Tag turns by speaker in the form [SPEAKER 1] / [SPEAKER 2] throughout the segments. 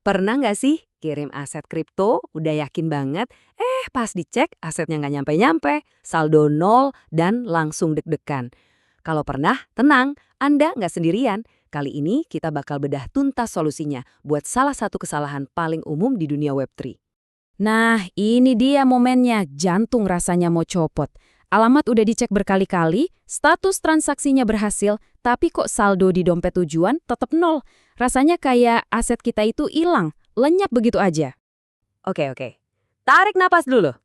[SPEAKER 1] Pernah nggak sih kirim aset kripto, udah yakin banget, pas dicek asetnya nggak nyampe-nyampe, saldo nol, dan langsung deg-degan. Kalau pernah, tenang, Anda nggak sendirian. Kali ini kita bakal bedah tuntas solusinya buat salah satu kesalahan paling umum di dunia Web3.
[SPEAKER 2] Nah, ini dia momennya, jantung rasanya mau copot. Alamat udah dicek berkali-kali, status transaksinya berhasil, tapi kok saldo di dompet tujuan tetap nol. Rasanya kayak aset kita itu hilang, lenyap begitu aja.
[SPEAKER 1] Oke. Tarik napas dulu.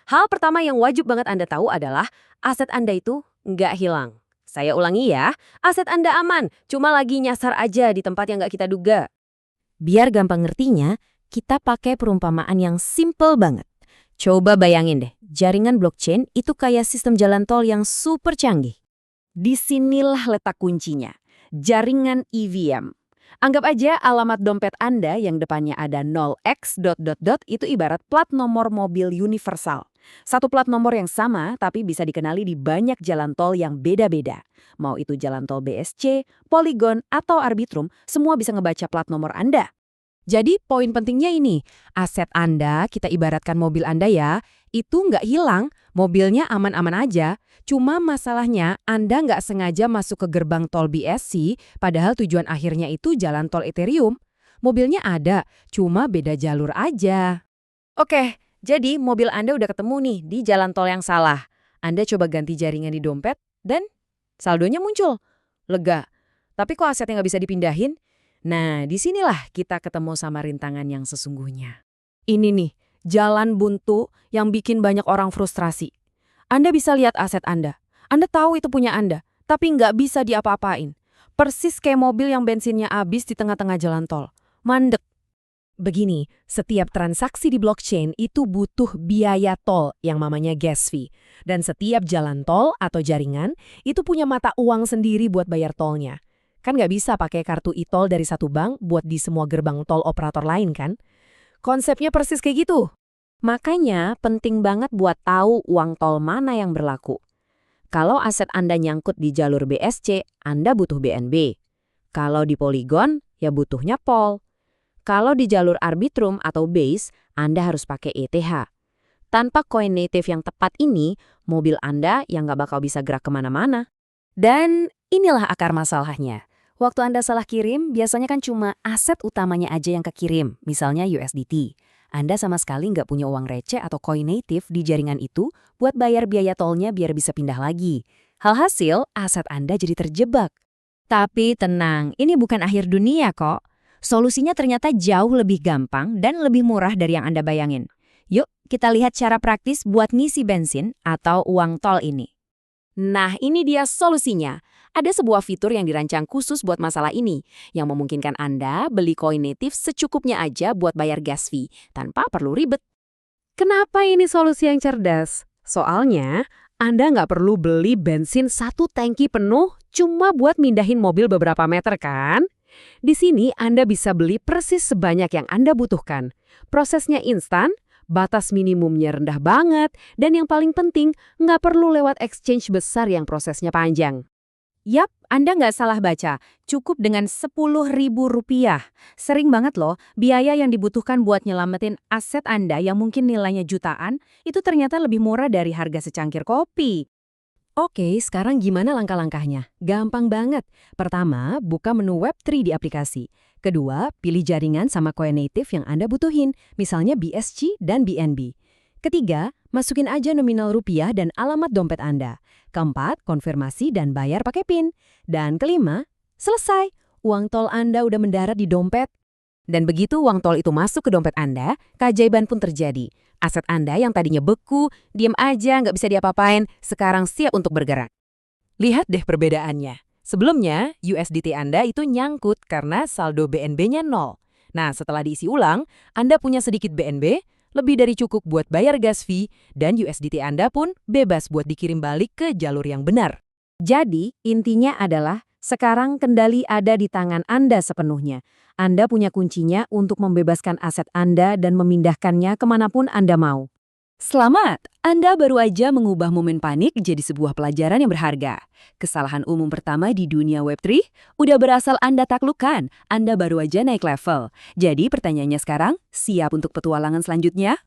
[SPEAKER 1] Hal pertama yang wajib banget Anda tahu adalah aset Anda itu nggak hilang. Saya ulangi ya, aset Anda aman, cuma lagi nyasar aja di tempat yang nggak kita duga.
[SPEAKER 2] Biar gampang ngertinya, kita pakai perumpamaan yang simple banget. Coba bayangin deh, jaringan blockchain itu kayak sistem jalan tol yang super canggih.
[SPEAKER 1] Disinilah letak kuncinya, jaringan EVM. Anggap aja alamat dompet Anda yang depannya ada 0x dot dot dot itu ibarat plat nomor mobil universal. Satu plat nomor yang sama tapi bisa dikenali di banyak jalan tol yang beda-beda. Mau itu jalan tol BSC, Polygon, atau Arbitrum, semua bisa ngebaca plat nomor Anda.
[SPEAKER 2] Jadi poin pentingnya ini, aset Anda, kita ibaratkan mobil Anda ya, itu nggak hilang, mobilnya aman-aman aja. Cuma masalahnya Anda nggak sengaja masuk ke gerbang tol BSC, padahal tujuan akhirnya itu jalan tol Ethereum. Mobilnya ada, cuma beda jalur aja.
[SPEAKER 1] Oke, jadi mobil Anda udah ketemu nih di jalan tol yang salah. Anda coba ganti jaringan di dompet dan saldonya muncul. Lega. Tapi kok asetnya nggak bisa dipindahin? Nah, disinilah kita ketemu sama rintangan yang sesungguhnya. Ini nih, jalan buntu yang bikin banyak orang frustrasi. Anda bisa lihat aset Anda. Anda tahu itu punya Anda, tapi nggak bisa diapa-apain. Persis kayak mobil yang bensinnya habis di tengah-tengah jalan tol. Mandek.
[SPEAKER 2] Begini, setiap transaksi di blockchain itu butuh biaya tol yang namanya gas fee. Dan setiap jalan tol atau jaringan itu punya mata uang sendiri buat bayar tolnya. Kan nggak bisa pakai kartu e-tol dari satu bank buat di semua gerbang tol operator lain kan? Konsepnya persis kayak gitu. Makanya penting banget buat tahu uang tol mana yang berlaku. Kalau aset Anda nyangkut di jalur BSC, Anda butuh BNB. Kalau di Polygon, ya butuhnya POL. Kalau di jalur Arbitrum atau Base, Anda harus pakai ETH. Tanpa coin native yang tepat ini, mobil Anda yang nggak bakal bisa gerak kemana-mana. Dan inilah akar masalahnya. Waktu Anda salah kirim, biasanya kan cuma aset utamanya aja yang kekirim, misalnya USDT. Anda sama sekali nggak punya uang receh atau coin native di jaringan itu buat bayar biaya tolnya biar bisa pindah lagi. Hasil, aset Anda jadi terjebak. Tapi tenang, ini bukan akhir dunia kok. Solusinya ternyata jauh lebih gampang dan lebih murah dari yang Anda bayangin. Yuk, kita lihat cara praktis buat ngisi bensin atau uang tol ini.
[SPEAKER 1] Nah, ini dia solusinya. Ada sebuah fitur yang dirancang khusus buat masalah ini, yang memungkinkan Anda beli koin native secukupnya aja buat bayar gas fee, tanpa perlu ribet. Kenapa ini solusi yang cerdas? Soalnya, Anda nggak perlu beli bensin satu tangki penuh cuma buat mindahin mobil beberapa meter kan? Di sini Anda bisa beli persis sebanyak yang Anda butuhkan. Prosesnya instan, batas minimumnya rendah banget, dan yang paling penting, nggak perlu lewat exchange besar yang prosesnya panjang. Yap, Anda nggak salah baca. Cukup dengan Rp10.000. Sering banget loh, biaya yang dibutuhkan buat nyelamatin aset Anda yang mungkin nilainya jutaan, itu ternyata lebih murah dari harga secangkir kopi.
[SPEAKER 2] Oke, sekarang gimana langkah-langkahnya? Gampang banget. Pertama, buka menu Web3 di aplikasi. Kedua, pilih jaringan sama coin native yang Anda butuhin, misalnya BSC dan BNB. Ketiga, masukin aja nominal rupiah dan alamat dompet Anda. Keempat, konfirmasi dan bayar pakai PIN. Dan kelima, selesai. Uang tol Anda udah mendarat di dompet. Dan begitu uang tol itu masuk ke dompet Anda, keajaiban pun terjadi. Aset Anda yang tadinya beku, diem aja, nggak bisa diapa-apain, sekarang siap untuk bergerak. Lihat deh perbedaannya. Sebelumnya, USDT Anda itu nyangkut karena saldo BNB-nya nol. Nah, setelah diisi ulang, Anda punya sedikit BNB, lebih dari cukup buat bayar gas fee, dan USDT Anda pun bebas buat dikirim balik ke jalur yang benar. Jadi, intinya adalah sekarang kendali ada di tangan Anda sepenuhnya. Anda punya kuncinya untuk membebaskan aset Anda dan memindahkannya kemanapun Anda mau.
[SPEAKER 3] Selamat! Anda baru aja mengubah momen panik jadi sebuah pelajaran yang berharga. Kesalahan umum pertama di dunia Web3 udah berasal Anda taklukkan. Anda baru aja naik level. Jadi pertanyaannya sekarang, siap untuk petualangan selanjutnya?